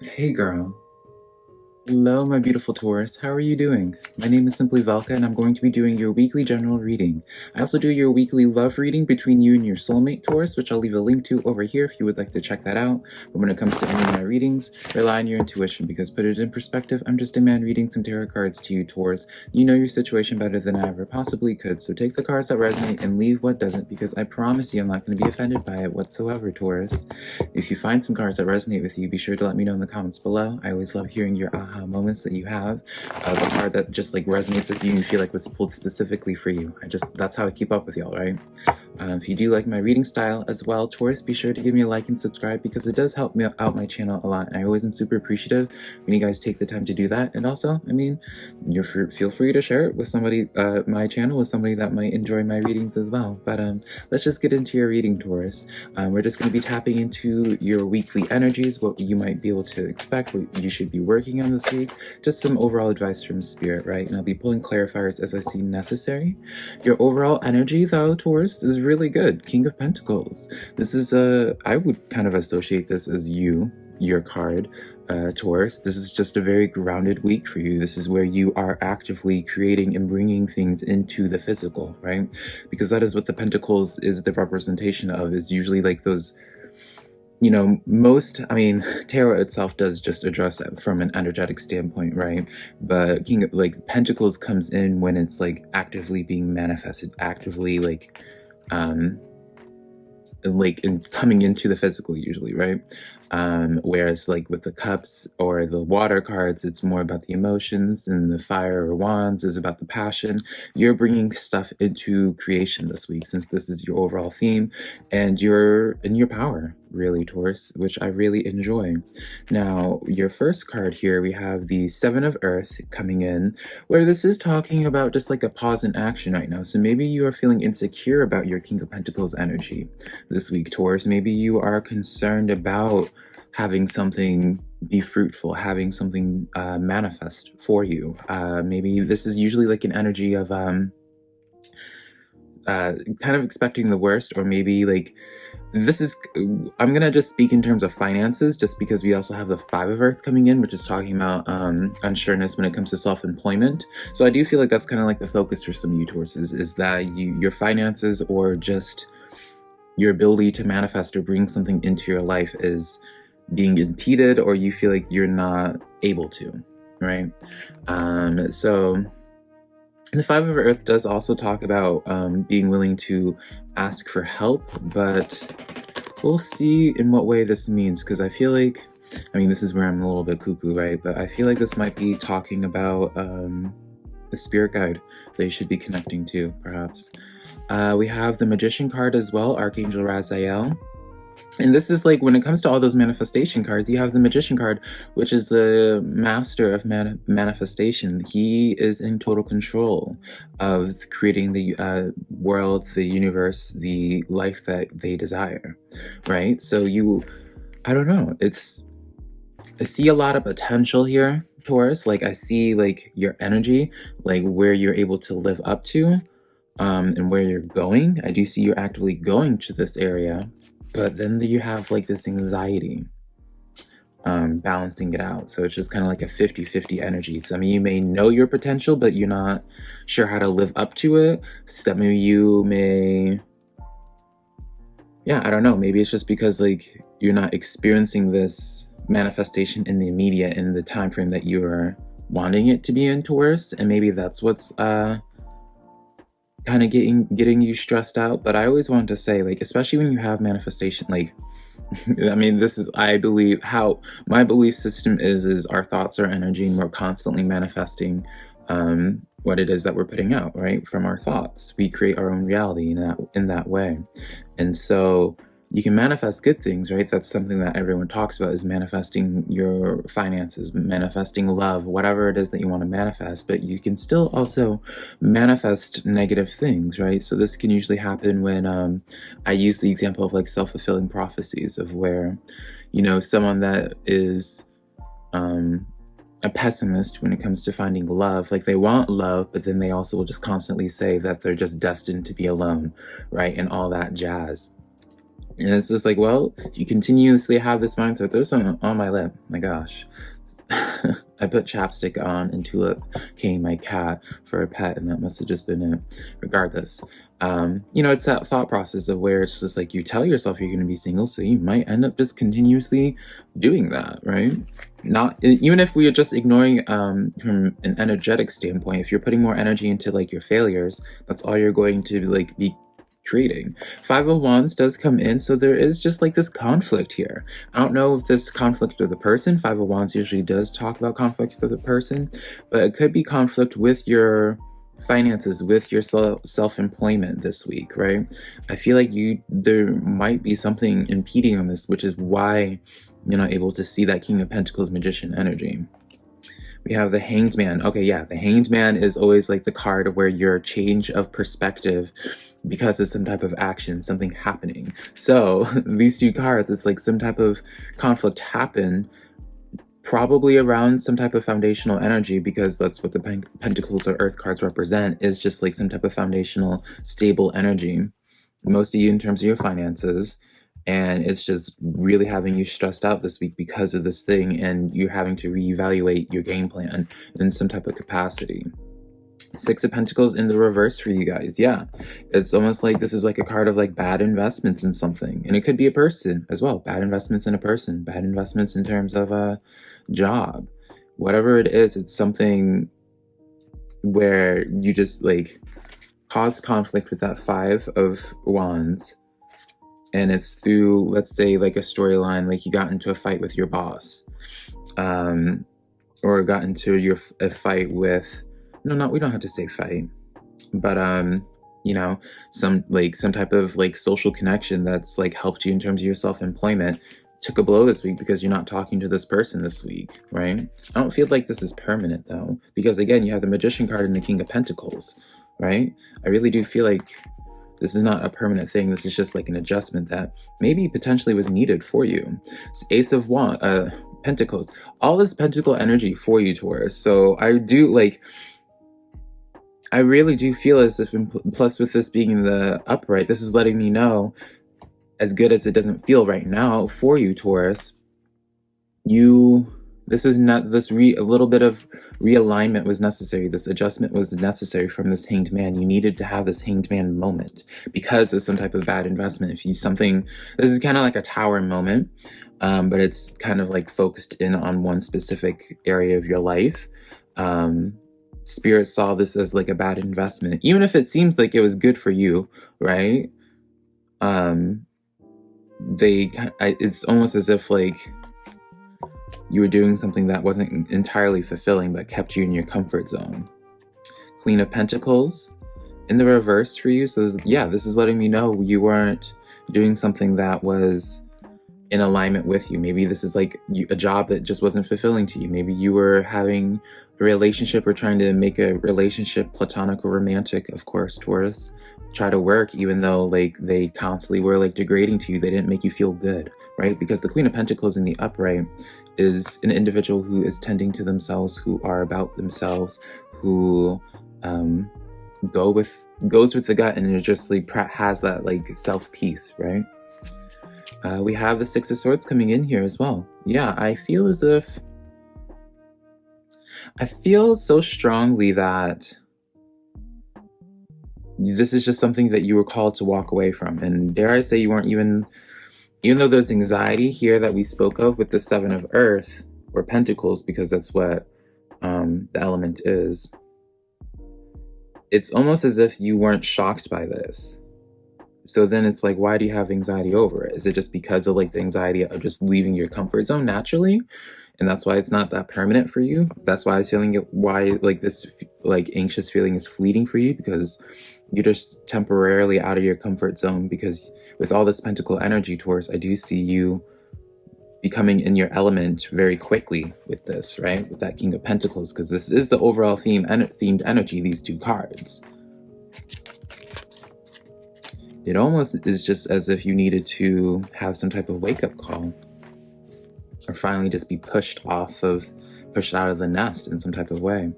Hey girl. Hello, my beautiful Taurus. How are you doing? My name is SimplyVelca, and I'm going to be doing your weekly general reading. I also do your weekly love reading between you and your soulmate, Taurus, which I'll leave a link to over here if you would like to check that out. But when it comes to any of my readings, rely on your intuition because, put it in perspective, I'm just a man reading some tarot cards to you, Taurus. You know your situation better than I ever possibly could, so take the cards that resonate and leave what doesn't, because I promise you I'm not going to be offended by it whatsoever, Taurus. If you find some cards that resonate with you, be sure to let me know in the comments below. I always love hearing your aha moments that you have. The card that just like resonates with you and you feel like was pulled specifically for you. That's how I keep up with y'all, right? If you do like my reading style as well, Taurus, be sure to give me a like and subscribe because it does help me out my channel a lot. And I always am super appreciative when you guys take the time to do that. And also, I mean, feel free to share it with somebody, my channel with somebody that might enjoy my readings as well. But let's just get into your reading, Taurus. We're just going to be tapping into your weekly energies, what you might be able to expect, what you should be working on this week, just some overall advice from Spirit, right? And I'll be pulling clarifiers as I see necessary. Your overall energy, though, Taurus, is really good. King of Pentacles. This is I would kind of associate this as your card. Taurus, this is just a very grounded week for you. This is where you are actively creating and bringing things into the physical, right? Because that is what the Pentacles is the representation of, is usually like those, you know, tarot itself does just address it from an energetic standpoint, right? But Pentacles comes in when it's like actively being manifested, actively like in coming into the physical usually, right? Whereas like with the cups or the water cards, it's more about the emotions, and the fire or wands is about the passion. You're bringing stuff into creation this week, since this is your overall theme, and you're in your power, really, Taurus, which I really enjoy. Now, your first card here, we have the Seven of Earth coming in, where this is talking about just like a pause in action right now. So maybe you are feeling insecure about your King of Pentacles energy this week, Taurus. Maybe you are concerned about having something be fruitful, having something manifest for you. Maybe this is usually like an energy of kind of expecting the worst, or maybe like I'm gonna just speak in terms of finances, just because we also have the Five of Earth coming in, which is talking about unsureness when it comes to self-employment. So I do feel like that's kind of like the focus for some of you Tauruses, is that your finances, or just your ability to manifest or bring something into your life, is being impeded, or you feel like you're not able to, right? So the Five of Earth does also talk about being willing to ask for help, but we'll see in what way this means, because I feel like, this is where I'm a little bit cuckoo, right? But I feel like this might be talking about a spirit guide that you should be connecting to, perhaps. We have the Magician card as well, Archangel Raziel. And this is like, when it comes to all those manifestation cards, you have the Magician card, which is the master of manifestation. He is in total control of creating the world, the universe, the life that they desire, right? So I don't know, I see a lot of potential here, Taurus. Like, I see like your energy, like where you're able to live up to, and where you're going. I do see you actively going to this area. But then you have like this anxiety balancing it out. So it's just kind of like a 50-50 energy. Some of you may know your potential, but you're not sure how to live up to it. Some of you may, I don't know. Maybe it's just because like you're not experiencing this manifestation in the immediate, in the time frame that you are wanting it to be in, Taurus. And maybe that's what's kind of getting you stressed out. But I always wanted to say, like, especially when you have manifestation, like, this is, I believe, how my belief system is our thoughts are energy, and we're constantly manifesting what it is that we're putting out, right? From our thoughts, we create our own reality in that way. And so you can manifest good things, right? That's something that everyone talks about, is manifesting your finances, manifesting love, whatever it is that you want to manifest. But you can still also manifest negative things, right? So this can usually happen when I use the example of like self-fulfilling prophecies, of where, someone that is a pessimist when it comes to finding love, like they want love, but then they also will just constantly say that they're just destined to be alone, right? And all that jazz. And it's just like, well, if you continuously have this mindset, there's something on my lip. My gosh. I put chapstick on and Tulip came my cat for a pet, and that must have just been it. Regardless, it's that thought process of where it's just like you tell yourself you're going to be single, so you might end up just continuously doing that, right? Not even if we are just ignoring from an energetic standpoint. If you're putting more energy into like your failures, that's all you're going to like be creating. Five of Wands does come in, so there is just like this conflict here. I don't know if this conflict with the person. Five of Wands usually does talk about conflict with the person, but it could be conflict with your finances, with your self-employment this week, right? I feel like there might be something impeding on this, which is why you're not able to see that King of Pentacles Magician energy. We have the Hanged Man. Okay, yeah, the Hanged Man is always like the card where your change of perspective because of some type of action, something happening. So these two cards, it's like some type of conflict happened, probably around some type of foundational energy, because that's what the Pentacles or Earth cards represent, is just like some type of foundational, stable energy. Most of you in terms of your finances. And it's just really having you stressed out this week because of this thing, and you're having to reevaluate your game plan in some type of capacity. Six of Pentacles in the reverse for you guys. Yeah, it's almost like this is like a card of like bad investments in something, and it could be a person as well. Bad investments in a person, bad investments in terms of a job, whatever it is. It's something where you just like cause conflict with that Five of Wands. And it's through, let's say, like a storyline, like you got into a fight with your boss, or got into a fight with, we don't have to say fight, but some type of like social connection that's like helped you in terms of your self-employment took a blow this week because you're not talking to this person this week, right? I don't feel like this is permanent though, because again, you have the Magician card and the King of Pentacles, right? I really do feel like this is not a permanent thing. This is just like an adjustment that maybe potentially was needed for you. It's Ace of Pentacles. All this pentacle energy for you, Taurus. So I really do feel as if, plus with this being the upright, this is letting me know, as good as it doesn't feel right now for you, Taurus, a little bit of realignment was necessary. This adjustment was necessary from this Hanged Man. You needed to have this Hanged Man moment because of some type of bad investment. This is kind of like a tower moment, but it's kind of like focused in on one specific area of your life. Spirit saw this as like a bad investment, even if it seems like it was good for you, right? It's almost as if like you were doing something that wasn't entirely fulfilling but kept you in your comfort zone. Queen of Pentacles in the reverse for you. So this is letting me know you weren't doing something that was in alignment with you. Maybe this is like a job that just wasn't fulfilling to you. Maybe you were having a relationship or trying to make a relationship, platonic or romantic, of course, Taurus, try to work, even though like they constantly were like degrading to you. They didn't make you feel good, right? Because the Queen of Pentacles in the upright is an individual who is tending to themselves, who are about themselves, who goes with the gut, and it just like has that like self-peace, right? We have the Six of Swords coming in here as well. Yeah, I feel so strongly that this is just something that you were called to walk away from. And dare I say, you weren't even though there's anxiety here that we spoke of with the Seven of Earth or Pentacles, because that's what the element is. It's almost as if you weren't shocked by this. So then it's like, why do you have anxiety over it? Is it just because of like the anxiety of just leaving your comfort zone naturally? And that's why it's not that permanent for you? That's why I was feeling why like this like anxious feeling is fleeting for you, because you're just temporarily out of your comfort zone. Because with all this pentacle energy, Taurus, I do see you becoming in your element very quickly with this, right? With that King of Pentacles, because this is the overall themed energy, these two cards. It almost is just as if you needed to have some type of wake-up call, or finally just be pushed out of the nest in some type of way.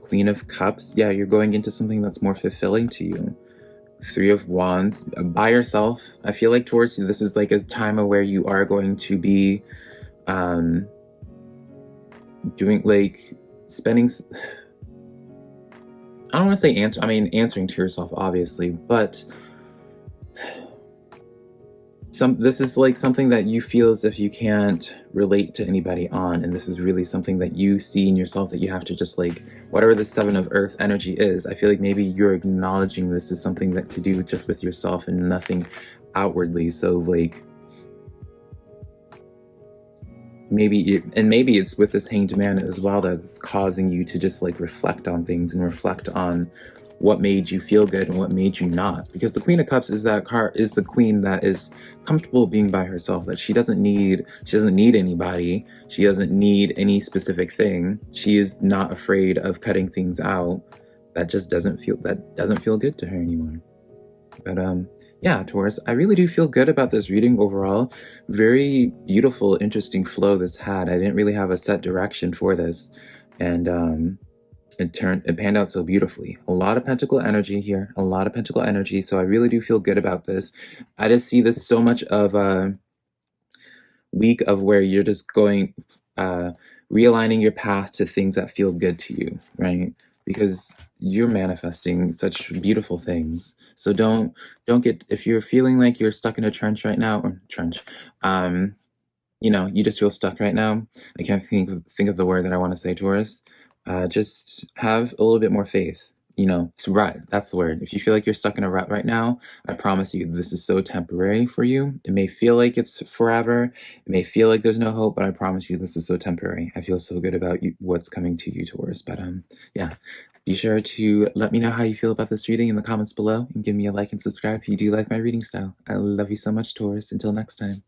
Queen of Cups, yeah, you're going into something that's more fulfilling to you. Three of Wands by yourself. I feel like Taurus, this is like a time of where you are going to be doing like spending, I don't want to say answering to yourself obviously, but this is like something that you feel as if you can't relate to anybody on, and this is really something that you see in yourself that you have to just like, whatever the Seven of Earth energy is, I feel like maybe you're acknowledging this is something that to do just with yourself and nothing outwardly. So like maybe it's with this Hanged Man as well that's causing you to just like reflect on things and reflect on what made you feel good and what made you not. Because the Queen of Cups is the queen that is comfortable being by herself, that she doesn't need anybody, she doesn't need any specific thing, she is not afraid of cutting things out that just doesn't feel good to her anymore. But yeah, Taurus, I really do feel good about this reading overall. Very beautiful, interesting flow this had. I didn't really have a set direction for this, and it panned out so beautifully. A lot of pentacle energy here, a lot of pentacle energy. So I really do feel good about this. I just see this so much of a week of where you're just going, realigning your path to things that feel good to you, right? Because you're manifesting such beautiful things. So don't get, if you're feeling like you're stuck in a trench right now, or trench, you know, you just feel stuck right now. I can't think of the word that I want to say, Taurus. Just have a little bit more faith. You know, it's rut. That's the word. If you feel like you're stuck in a rut right now, I promise you, this is so temporary for you. It may feel like it's forever. It may feel like there's no hope, but I promise you, this is so temporary. I feel so good about what's coming to you, Taurus. But yeah, be sure to let me know how you feel about this reading in the comments below, and give me a like and subscribe if you do like my reading style. I love you so much, Taurus. Until next time.